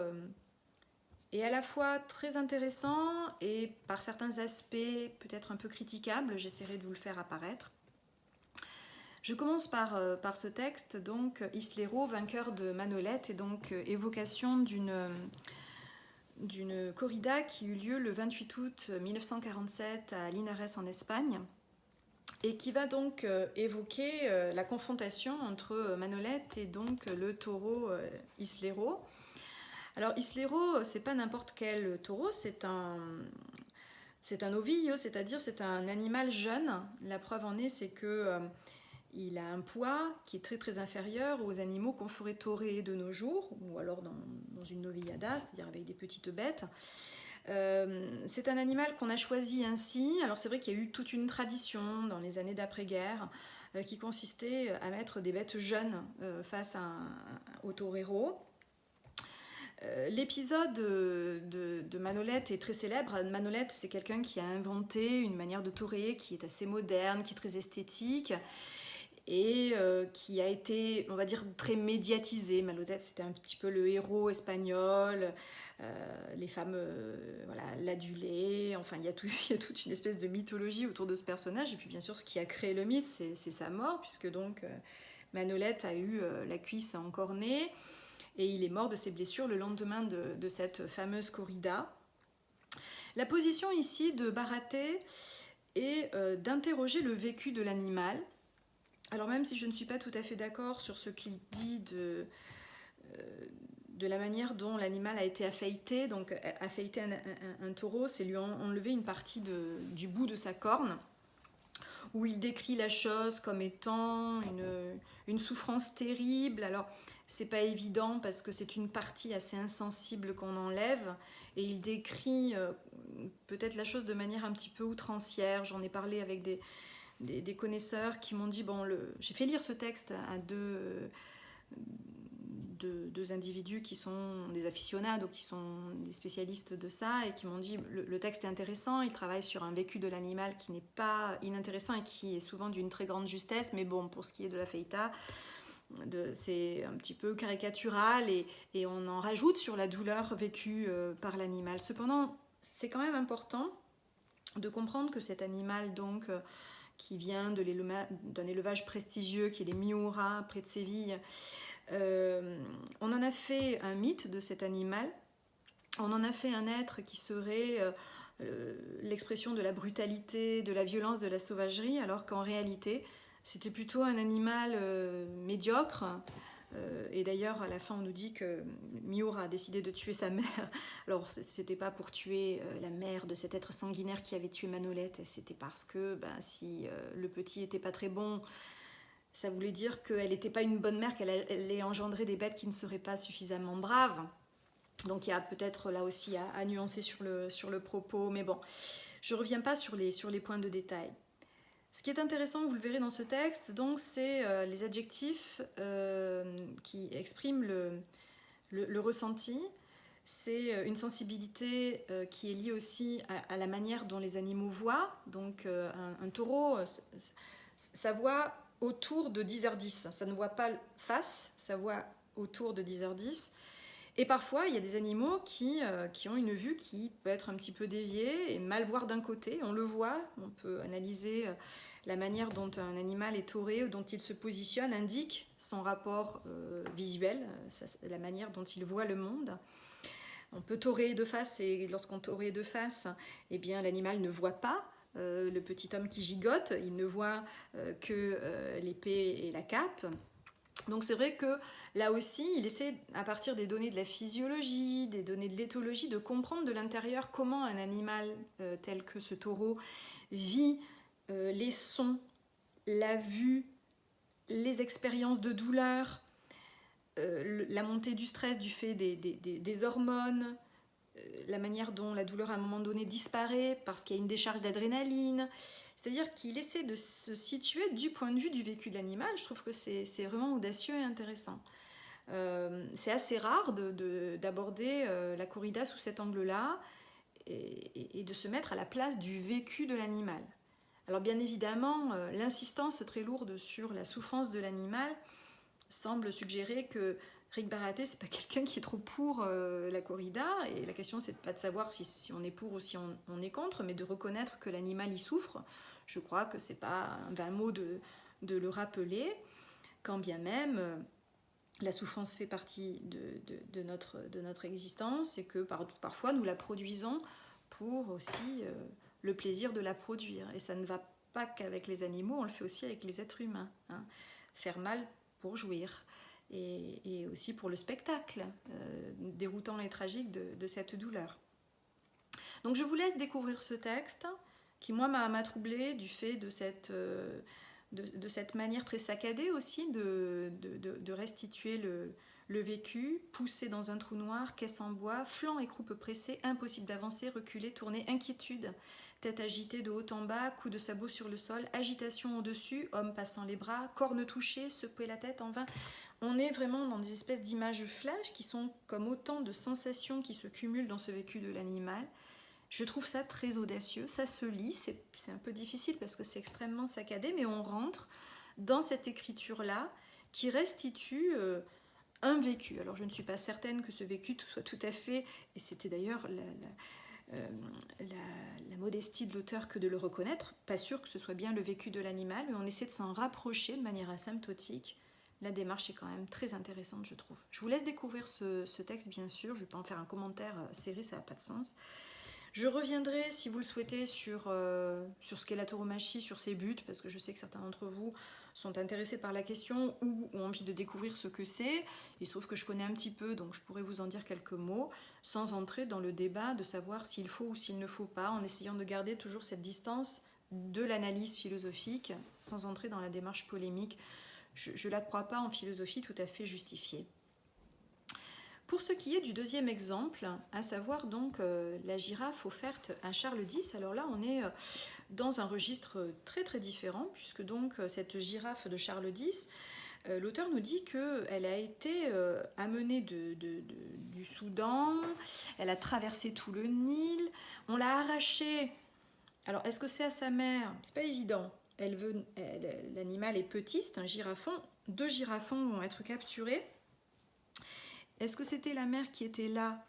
est à la fois très intéressant et par certains aspects peut-être un peu critiquable. J'essaierai de vous le faire apparaître. Je commence par ce texte, donc Islero, vainqueur de Manolete, et donc évocation d'une corrida qui eut lieu le 28 août 1947 à Linares en Espagne, et qui va donc évoquer la confrontation entre Manolete et donc le taureau Islero. Alors Islero, c'est pas n'importe quel taureau, c'est un ovillo, c'est-à-dire c'est un animal jeune. La preuve en est, c'est que il a un poids qui est très très inférieur aux animaux qu'on ferait taurer de nos jours, ou alors dans une novillada, c'est-à-dire avec des petites bêtes. C'est un animal qu'on a choisi ainsi. Alors c'est vrai qu'il y a eu toute une tradition dans les années d'après-guerre qui consistait à mettre des bêtes jeunes face au torero. L'épisode de Manolete est très célèbre. Manolete, c'est quelqu'un qui a inventé une manière de toréer qui est assez moderne, qui est très esthétique et qui a été, on va dire, très médiatisé. Manolete, c'était un petit peu le héros espagnol. Les femmes voilà, l'adulaient, enfin il y a toute une espèce de mythologie autour de ce personnage, et puis bien sûr ce qui a créé le mythe c'est sa mort, puisque donc Manolete a eu la cuisse encornée et il est mort de ses blessures le lendemain de cette fameuse corrida. La position ici de Bharaté est d'interroger le vécu de l'animal. Alors même si je ne suis pas tout à fait d'accord sur ce qu'il dit de la manière dont l'animal a été affeité. Donc affeiter un taureau, c'est lui enlever une partie du bout de sa corne, où il décrit la chose comme étant une souffrance terrible. Alors c'est pas évident parce que c'est une partie assez insensible qu'on enlève, et il décrit peut-être la chose de manière un petit peu outrancière. J'en ai parlé avec des connaisseurs qui m'ont dit, bon, j'ai fait lire ce texte à deux individus qui sont des aficionados, qui sont des spécialistes de ça, et qui m'ont dit le texte est intéressant, il travaille sur un vécu de l'animal qui n'est pas inintéressant et qui est souvent d'une très grande justesse, mais bon, pour ce qui est de la feitaa, c'est un petit peu caricatural et on en rajoute sur la douleur vécue par l'animal. Cependant, c'est quand même important de comprendre que cet animal, donc, qui vient d'un élevage prestigieux qui est les Miura, près de Séville, on en a fait un mythe de cet animal, on en a fait un être qui serait l'expression de la brutalité, de la violence, de la sauvagerie, alors qu'en réalité, c'était plutôt un animal médiocre. Et d'ailleurs, à la fin, on nous dit que Miura a décidé de tuer sa mère. Alors, c'était pas pour tuer la mère de cet être sanguinaire qui avait tué Manolette, c'était parce que si le petit était pas très bon, ça voulait dire qu'elle n'était pas une bonne mère, qu'elle allait engendrer des bêtes qui ne seraient pas suffisamment braves. Donc il y a peut-être là aussi à nuancer sur le propos, mais bon, je ne reviens pas sur les points de détail. Ce qui est intéressant, vous le verrez dans ce texte, donc c'est les adjectifs qui expriment le ressenti. C'est une sensibilité qui est liée aussi à la manière dont les animaux voient. Donc un taureau, ça voit autour de 10h10. Ça ne voit pas face, ça voit autour de 10h10. Et parfois, il y a des animaux qui ont une vue qui peut être un petit peu déviée et mal voir d'un côté. On le voit, on peut analyser la manière dont un animal est tauré ou dont il se positionne, indique son rapport visuel, la manière dont il voit le monde. On peut taurer de face et lorsqu'on taurait de face, eh bien, l'animal ne voit pas. Le petit homme qui gigote, il ne voit que l'épée et la cape. Donc c'est vrai que là aussi, il essaie, à partir des données de la physiologie, des données de l'éthologie, de comprendre de l'intérieur comment un animal tel que ce taureau vit les sons, la vue, les expériences de douleur, la montée du stress du fait des hormones, la manière dont la douleur à un moment donné disparaît parce qu'il y a une décharge d'adrénaline. C'est-à-dire qu'il essaie de se situer du point de vue du vécu de l'animal. Je trouve que c'est vraiment audacieux et intéressant. C'est assez rare d'aborder la corrida sous cet angle-là et de se mettre à la place du vécu de l'animal. Alors bien évidemment, l'insistance très lourde sur la souffrance de l'animal semble suggérer que Rick Baraté, c'est pas quelqu'un qui est trop pour la corrida, et la question c'est pas de savoir si on est pour ou si on est contre, mais de reconnaître que l'animal y souffre. Je crois que c'est pas un vain mot de le rappeler, quand bien même la souffrance fait partie de notre existence et que parfois nous la produisons pour aussi le plaisir de la produire. Et ça ne va pas qu'avec les animaux, on le fait aussi avec les êtres humains. Hein. Faire mal pour jouir. Et aussi pour le spectacle déroutant et tragique de cette douleur. Donc je vous laisse découvrir ce texte qui moi m'a troublée du fait de cette manière très saccadée aussi de restituer le vécu, poussé dans un trou noir, caisse en bois, flanc et croupe pressée, impossible d'avancer, reculer, tourner, inquiétude, tête agitée de haut en bas, coup de sabot sur le sol, agitation au-dessus, homme passant les bras, cornes touchées, secouer la tête en vain. On est vraiment dans des espèces d'images flash qui sont comme autant de sensations qui se cumulent dans ce vécu de l'animal. Je trouve ça très audacieux, ça se lit, c'est un peu difficile parce que c'est extrêmement saccadé, mais on rentre dans cette écriture-là qui restitue un vécu. Alors je ne suis pas certaine que ce vécu soit tout à fait, et c'était d'ailleurs la modestie de l'auteur que de le reconnaître, pas sûr que ce soit bien le vécu de l'animal, mais on essaie de s'en rapprocher de manière asymptotique. La démarche est quand même très intéressante, je trouve. Je vous laisse découvrir ce texte, bien sûr. Je ne vais pas en faire un commentaire serré, ça n'a pas de sens. Je reviendrai, si vous le souhaitez, sur ce qu'est la tauromachie, sur ses buts, parce que je sais que certains d'entre vous sont intéressés par la question ou ont envie de découvrir ce que c'est. Il se trouve que je connais un petit peu, donc je pourrais vous en dire quelques mots, sans entrer dans le débat de savoir s'il faut ou s'il ne faut pas, en essayant de garder toujours cette distance de l'analyse philosophique, sans entrer dans la démarche polémique. Je ne la crois pas en philosophie tout à fait justifiée. Pour ce qui est du deuxième exemple, à savoir donc la girafe offerte à Charles X, alors là on est dans un registre très très différent, puisque donc cette girafe de Charles X, l'auteur nous dit qu'elle a été amenée du Soudan, elle a traversé tout le Nil, on l'a arrachée. Alors, est-ce que c'est à sa mère? C'est pas évident. L'animal est petit, c'est un girafon. 2 girafons vont être capturés. Est-ce que c'était la mère qui était là?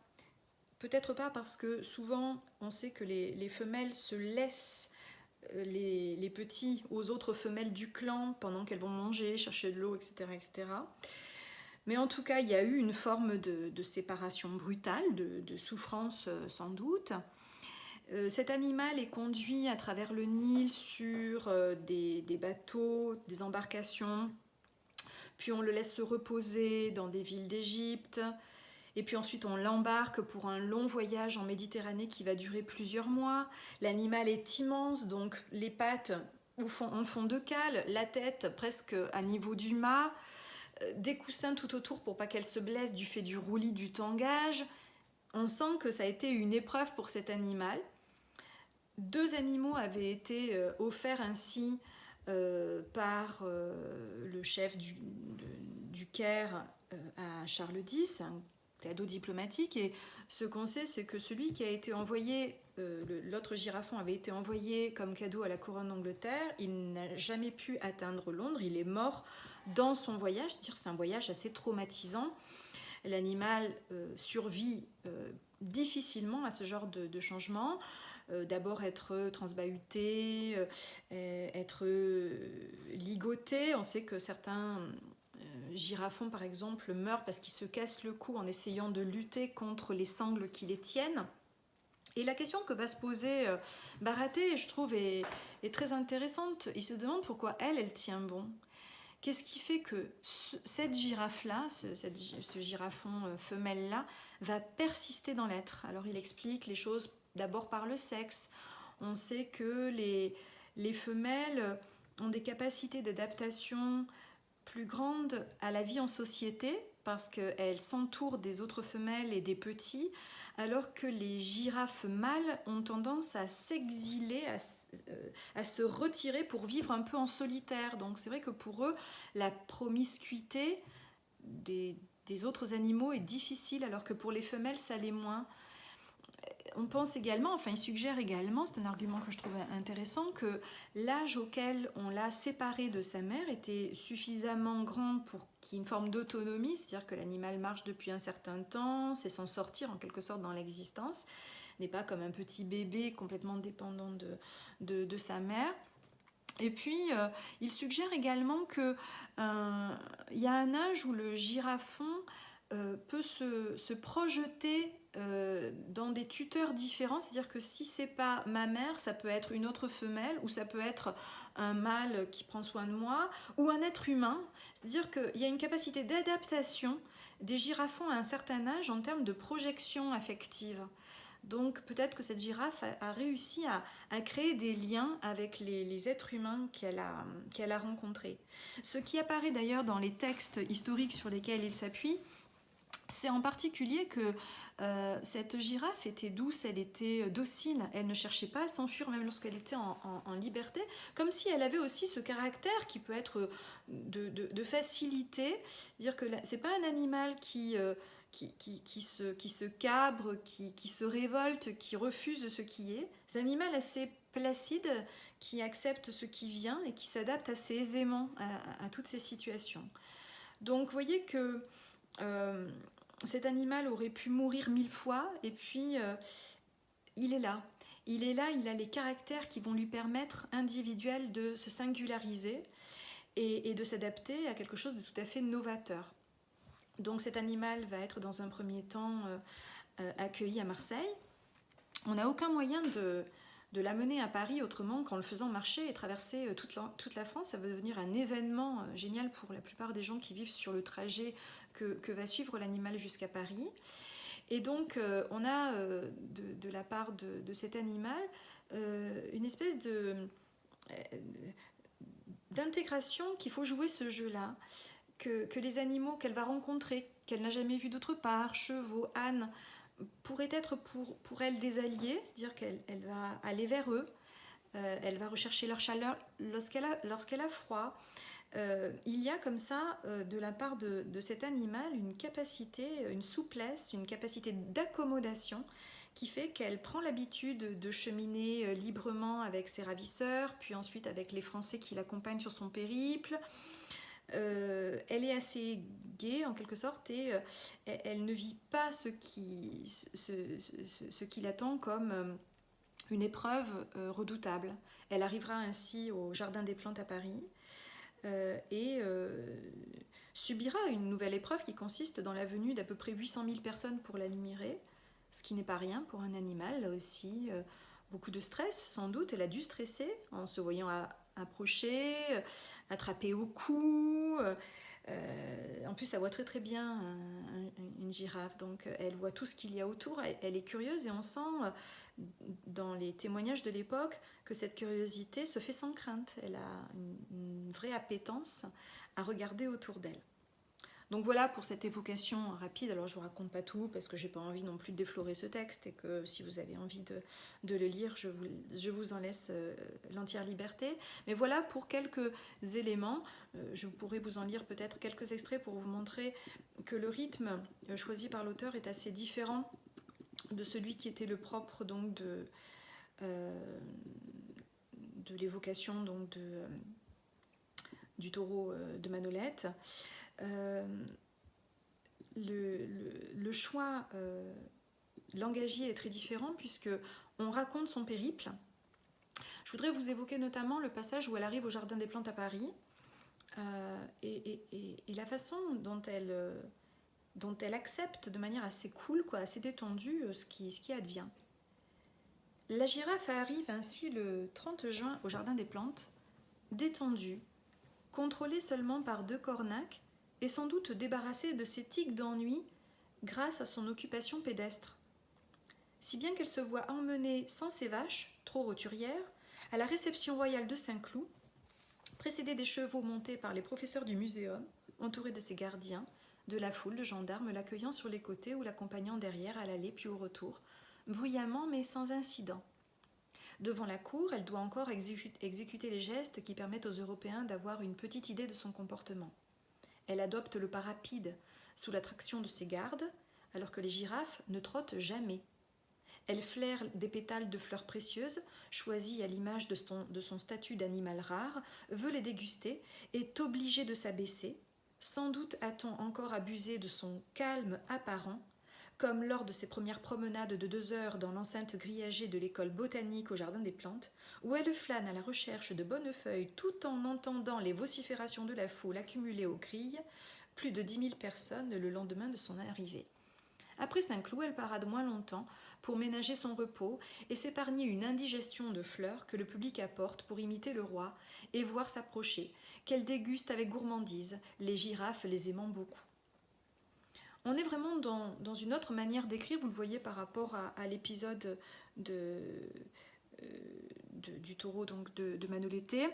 Peut-être pas, parce que souvent, on sait que les femelles se laissent les petits aux autres femelles du clan pendant qu'elles vont manger, chercher de l'eau, etc., etc. Mais en tout cas, il y a eu une forme de séparation brutale, de souffrance sans doute. Cet animal est conduit à travers le Nil sur des bateaux, des embarcations, puis on le laisse se reposer dans des villes d'Égypte, et puis ensuite on l'embarque pour un long voyage en Méditerranée qui va durer plusieurs mois. L'animal est immense, donc les pattes en fond de cale, la tête presque à niveau du mât, des coussins tout autour pour pas qu'elle se blesse du fait du roulis du tangage. On sent que ça a été une épreuve pour cet animal. 2 animaux avaient été offerts ainsi par le chef du Caire à Charles X, un cadeau diplomatique. Et ce qu'on sait, c'est que celui qui a été envoyé, l'autre girafon avait été envoyé comme cadeau à la couronne d'Angleterre. Il n'a jamais pu atteindre Londres, il est mort dans son voyage, c'est-à-dire que c'est un voyage assez traumatisant. L'animal survit difficilement à ce genre de changement. D'abord être transbahuté, être ligoté. On sait que certains girafons, par exemple, meurent parce qu'ils se cassent le cou en essayant de lutter contre les sangles qui les tiennent. Et la question que va se poser Baraté, je trouve, est très intéressante. Il se demande pourquoi elle tient bon. Qu'est-ce qui fait que cette girafe-là, ce girafon femelle-là, va persister dans l'être? Alors il explique les choses d'abord par le sexe. On sait que les femelles ont des capacités d'adaptation plus grandes à la vie en société parce qu'elles s'entourent des autres femelles et des petits, alors que les girafes mâles ont tendance à s'exiler, à se retirer pour vivre un peu en solitaire. Donc c'est vrai que pour eux, la promiscuité des autres animaux est difficile, alors que pour les femelles, ça l'est moins. On pense également, enfin il suggère également, c'est un argument que je trouve intéressant, que l'âge auquel on l'a séparé de sa mère était suffisamment grand pour qu'il y ait une forme d'autonomie, c'est-à-dire que l'animal marche depuis un certain temps, c'est s'en sortir en quelque sorte dans l'existence, n'est pas comme un petit bébé complètement dépendant de sa mère. Et puis, il suggère également qu'il y a un âge où le girafon peut se projeter dans des tuteurs différents, c'est-à-dire que si c'est pas ma mère, ça peut être une autre femelle, ou ça peut être un mâle qui prend soin de moi, ou un être humain. C'est-à-dire qu'il y a une capacité d'adaptation des girafons à un certain âge en termes de projection affective. Donc peut-être que cette girafe a réussi à créer des liens avec les êtres humains qu'elle a rencontrés. Ce qui apparaît d'ailleurs dans les textes historiques sur lesquels il s'appuie, c'est en particulier que cette girafe était douce, elle était docile, elle ne cherchait pas à s'enfuir même lorsqu'elle était en liberté, comme si elle avait aussi ce caractère qui peut être de facilité, dire que c'est pas un animal qui se cabre, qui se révolte, qui refuse ce qui est. C'est un animal assez placide qui accepte ce qui vient et qui s'adapte assez aisément à toutes ces situations. Donc vous voyez que cet animal aurait pu mourir 1000 fois et puis il est là. Il est là, il a les caractères qui vont lui permettre individuel de se singulariser et de s'adapter à quelque chose de tout à fait novateur. Donc cet animal va être dans un premier temps accueilli à Marseille. On n'a aucun moyen de l'amener à Paris autrement qu'en le faisant marcher et traverser toute la France. Ça va devenir un événement génial pour la plupart des gens qui vivent sur le trajet que va suivre l'animal jusqu'à Paris. Et donc on a de la part de cet animal une espèce d'intégration qu'il faut jouer ce jeu-là. Que les animaux qu'elle va rencontrer, qu'elle n'a jamais vus d'autre part, chevaux, ânes, pourraient être pour elle des alliés, c'est-à-dire qu'elle va aller vers eux, elle va rechercher leur chaleur lorsqu'elle a froid. Il y a comme ça, de la part de cet animal, une capacité, une souplesse, une capacité d'accommodation qui fait qu'elle prend l'habitude de cheminer librement avec ses ravisseurs, puis ensuite avec les Français qui l'accompagnent sur son périple. Elle est assez gaie en quelque sorte et elle ne vit pas ce qui l'attend comme une épreuve redoutable. Elle arrivera ainsi au Jardin des Plantes à Paris et subira une nouvelle épreuve qui consiste dans la venue d'à peu près 800 000 personnes pour l'admirer, ce qui n'est pas rien pour un animal, là aussi. Beaucoup de stress, sans doute. Elle a dû stresser en se voyant approcher, attraper au cou. En plus, elle voit très très bien une girafe, donc elle voit tout ce qu'il y a autour. Elle est curieuse et on sent dans les témoignages de l'époque que cette curiosité se fait sans crainte. Elle a une vraie appétence à regarder autour d'elle. Donc voilà pour cette évocation rapide. Alors je ne vous raconte pas tout parce que j'ai pas envie non plus de déflorer ce texte et que si vous avez envie de le lire, je vous en laisse l'entière liberté. Mais voilà pour quelques éléments. Je pourrais vous en lire peut-être quelques extraits pour vous montrer que le rythme choisi par l'auteur est assez différent de celui qui était le propre donc de l'évocation donc du taureau de Manolette. Le choix langagier est très différent puisque on raconte son périple. Je voudrais vous évoquer notamment le passage où elle arrive au Jardin des Plantes à Paris et la façon dont elle accepte de manière assez cool, assez détendue, ce qui advient. La girafe arrive ainsi le 30 juin au Jardin des Plantes, détendue, contrôlée seulement par 2 cornacs et sans doute débarrassée de ses tics d'ennui grâce à son occupation pédestre. Si bien qu'elle se voit emmenée sans ses vaches, trop roturières, à la réception royale de Saint-Cloud, précédée des chevaux montés par les professeurs du muséum, entourée de ses gardiens, de la foule de gendarmes l'accueillant sur les côtés ou l'accompagnant derrière à l'aller puis au retour, bruyamment mais sans incident. Devant la cour, elle doit encore exécuter les gestes qui permettent aux Européens d'avoir une petite idée de son comportement. Elle adopte le pas rapide, sous l'attraction de ses gardes, alors que les girafes ne trottent jamais. Elle flaire des pétales de fleurs précieuses, choisies à l'image de son statut d'animal rare, veut les déguster, est obligée de s'abaisser. Sans doute a-t-on encore abusé de son calme apparent, comme lors de ses premières promenades de 2 heures dans l'enceinte grillagée de l'école botanique au Jardin des Plantes, où elle flâne à la recherche de bonnes feuilles tout en entendant les vociférations de la foule accumulée aux grilles, plus de 10 000 personnes le lendemain de son arrivée. Après Saint-Cloud, elle parade moins longtemps pour ménager son repos et s'épargner une indigestion de fleurs que le public apporte pour imiter le roi et voir s'approcher, qu'elle déguste avec gourmandise, les girafes les aimant beaucoup. On est vraiment dans une autre manière d'écrire, vous le voyez par rapport à l'épisode du taureau donc de Manolete,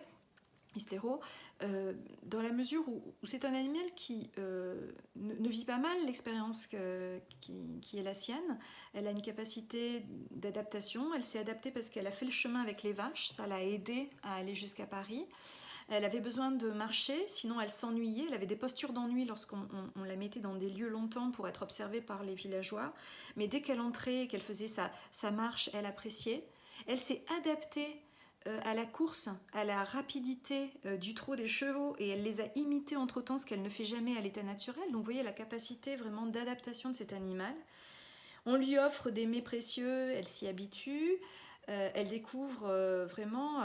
Istero, dans la mesure où c'est un animal qui ne vit pas mal l'expérience qui est la sienne. Elle a une capacité d'adaptation, elle s'est adaptée parce qu'elle a fait le chemin avec les vaches, ça l'a aidée à aller jusqu'à Paris. Elle avait besoin de marcher, sinon elle s'ennuyait, elle avait des postures d'ennui lorsqu'on la mettait dans des lieux longtemps pour être observée par les villageois, mais dès qu'elle entrait et qu'elle faisait sa marche, elle appréciait. Elle s'est adaptée à la course, à la rapidité du trot des chevaux et elle les a imités entre-temps, ce qu'elle ne fait jamais à l'état naturel. Donc vous voyez la capacité vraiment d'adaptation de cet animal. On lui offre des mets précieux, elle s'y habitue, elle découvre vraiment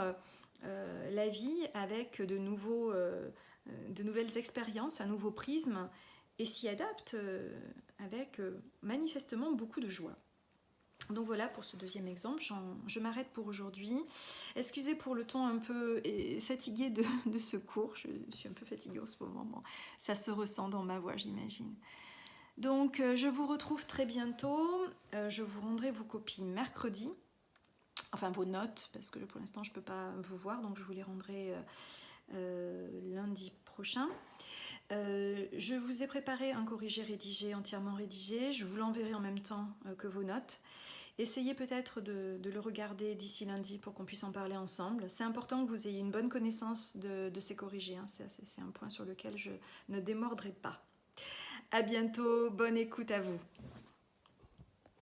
la vie avec de nouvelles expériences, un nouveau prisme et s'y adapte avec manifestement beaucoup de joie. Donc voilà pour ce deuxième exemple, je m'arrête pour aujourd'hui. Excusez pour le ton un peu fatigué de ce cours, je suis un peu fatiguée en ce moment, bon, ça se ressent dans ma voix j'imagine. Donc je vous retrouve très bientôt, je vous rendrai vos copies mercredi, enfin vos notes, parce que pour l'instant je ne peux pas vous voir, donc je vous les rendrai lundi prochain. Je vous ai préparé un corrigé rédigé, entièrement rédigé, je vous l'enverrai en même temps que vos notes. Essayez peut-être de le regarder d'ici lundi pour qu'on puisse en parler ensemble. C'est important que vous ayez une bonne connaissance de ces corrigés, hein. C'est un point sur lequel je ne démordrai pas. À bientôt, bonne écoute à vous.